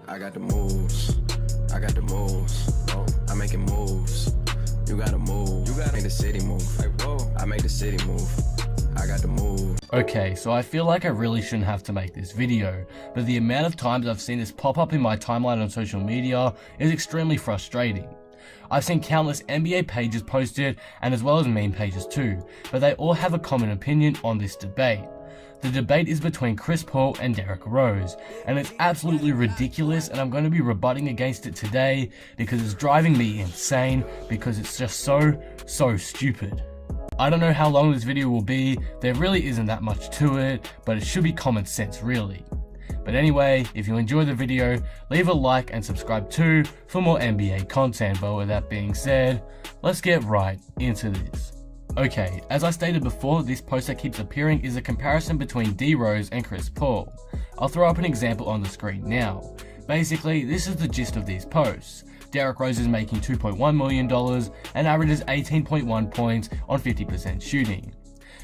I got the moves. I got the moves. I'm making moves. You gotta move. You gotta make the city move. Like, whoa. I make the city move. I got the move. Okay, so I feel like I really shouldn't have to make this video, but the amount of times I've seen this pop up in my timeline on social media is extremely frustrating. I've seen countless NBA pages posted, and as well as meme pages too, but they all have a common opinion on this debate. The debate is between Chris Paul and Derrick Rose, and it's absolutely ridiculous, and I'm going to be rebutting against it today because it's driving me insane, because it's just so stupid. I don't know how long this video will be, there really isn't that much to it, but it should be common sense really. But anyway, if you enjoyed the video, leave a like and subscribe too for more NBA content. But with that being said, let's get right into this. Okay, as I stated before, this post that keeps appearing is a comparison between D Rose and Chris Paul. I'll throw up an example on the screen now. Basically, this is the gist of these posts. Derrick Rose is making $2.1 million and averages 18.1 points on 50% shooting.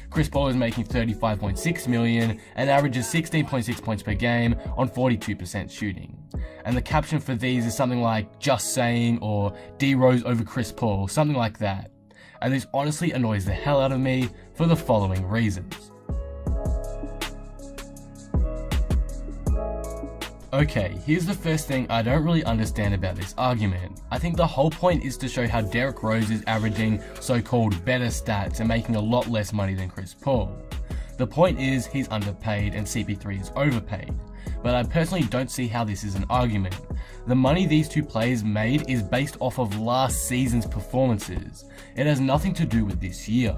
Chris Paul is making $35.6 million and averages 16.6 points per game on 42% shooting. And the caption for these is something like "just saying" or "D Rose over Chris Paul," something like that. And this honestly annoys the hell out of me for the following reasons. Okay, here's the first thing I don't really understand about this argument. I think the whole point is to show how Derrick Rose is averaging so-called better stats and making a lot less money than Chris Paul. The point is he's underpaid and CP3 is overpaid, but I personally don't see how this is an argument. The money these two players made is based off of last season's performances. It has nothing to do with this year.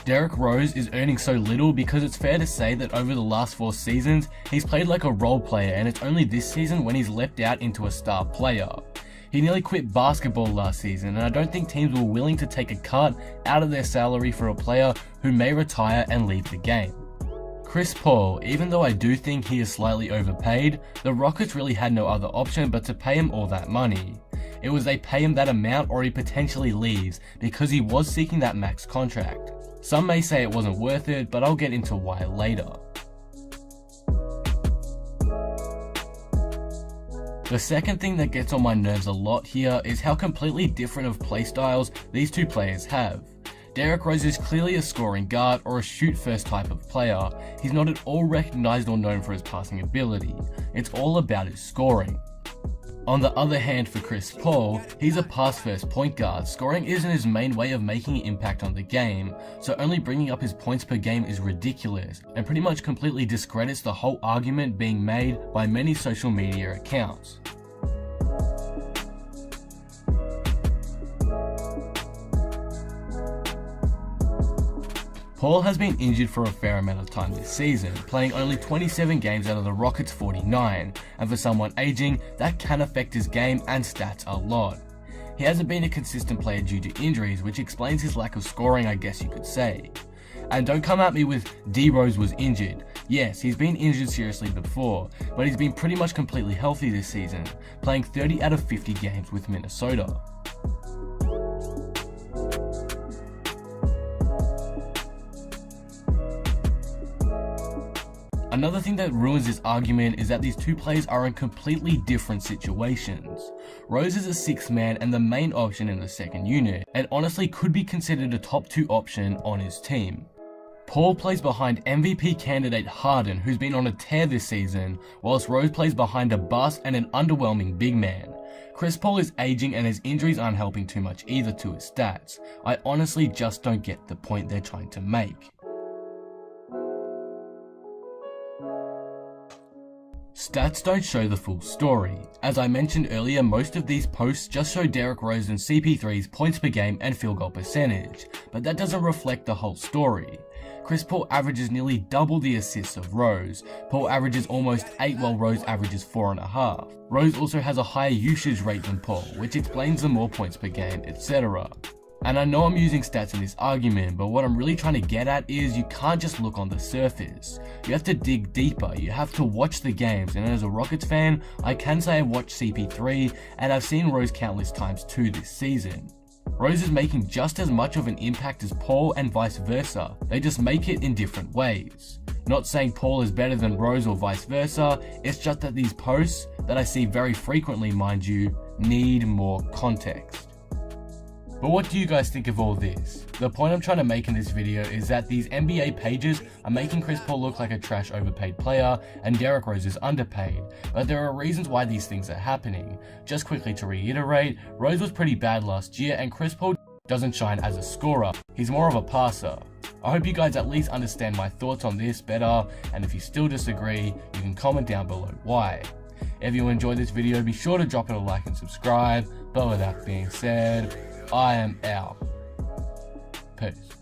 Derrick Rose is earning so little because it's fair to say that over the last 4 seasons, he's played like a role player, and it's only this season when he's leapt out into a star player. He nearly quit basketball last season, and I don't think teams were willing to take a cut out of their salary for a player who may retire and leave the game. Chris Paul, even though I do think he is slightly overpaid, the Rockets really had no other option but to pay him all that money. It was they pay him that amount or he potentially leaves because he was seeking that max contract. Some may say it wasn't worth it, but I'll get into why later. The second thing that gets on my nerves a lot here is how completely different of playstyles these two players have. Derrick Rose is clearly a scoring guard or a shoot-first type of player. He's not at all recognized or known for his passing ability. It's all about his scoring. On the other hand, for Chris Paul, he's a pass-first point guard. Scoring isn't his main way of making an impact on the game, so only bringing up his points per game is ridiculous, and pretty much completely discredits the whole argument being made by many social media accounts. Paul has been injured for a fair amount of time this season, playing only 27 games out of the Rockets' 49, and for someone aging, that can affect his game and stats a lot. He hasn't been a consistent player due to injuries, which explains his lack of scoring, I guess you could say. And don't come at me with D Rose was injured. Yes, he's been injured seriously before, but he's been pretty much completely healthy this season, playing 30 out of 50 games with Minnesota. Another thing that ruins this argument is that these two players are in completely different situations. Rose is a 6th man and the main option in the second unit, and honestly could be considered a top 2 option on his team. Paul plays behind MVP candidate Harden, who's been on a tear this season, whilst Rose plays behind a bust and an underwhelming big man. Chris Paul is aging and his injuries aren't helping too much either to his stats. I honestly just don't get the point they're trying to make. Stats don't show the full story. As I mentioned earlier, most of these posts just show Derrick Rose and CP3's points per game and field goal percentage, but that doesn't reflect the whole story. Chris Paul averages nearly double the assists of Rose. Paul averages almost 8 while Rose averages 4.5. Rose also has a higher usage rate than Paul, which explains the more points per game, etc. And I know I'm using stats in this argument, but what I'm really trying to get at is you can't just look on the surface. You have to dig deeper, you have to watch the games, and as a Rockets fan, I can say I've watched CP3 and I've seen Rose countless times too this season. Rose is making just as much of an impact as Paul and vice versa. They just make it in different ways. Not saying Paul is better than Rose or vice versa, it's just that these posts, that I see very frequently mind you, need more context. But what do you guys think of all this? The point I'm trying to make in this video is that these NBA pages are making Chris Paul look like a trash overpaid player and Derrick Rose is underpaid, but there are reasons why these things are happening. Just quickly to reiterate, Rose was pretty bad last year and Chris Paul doesn't shine as a scorer, he's more of a passer. I hope you guys at least understand my thoughts on this better, and if you still disagree, you can comment down below why. If you enjoyed this video, be sure to drop it a like and subscribe, but with that being said, I am out. Peace.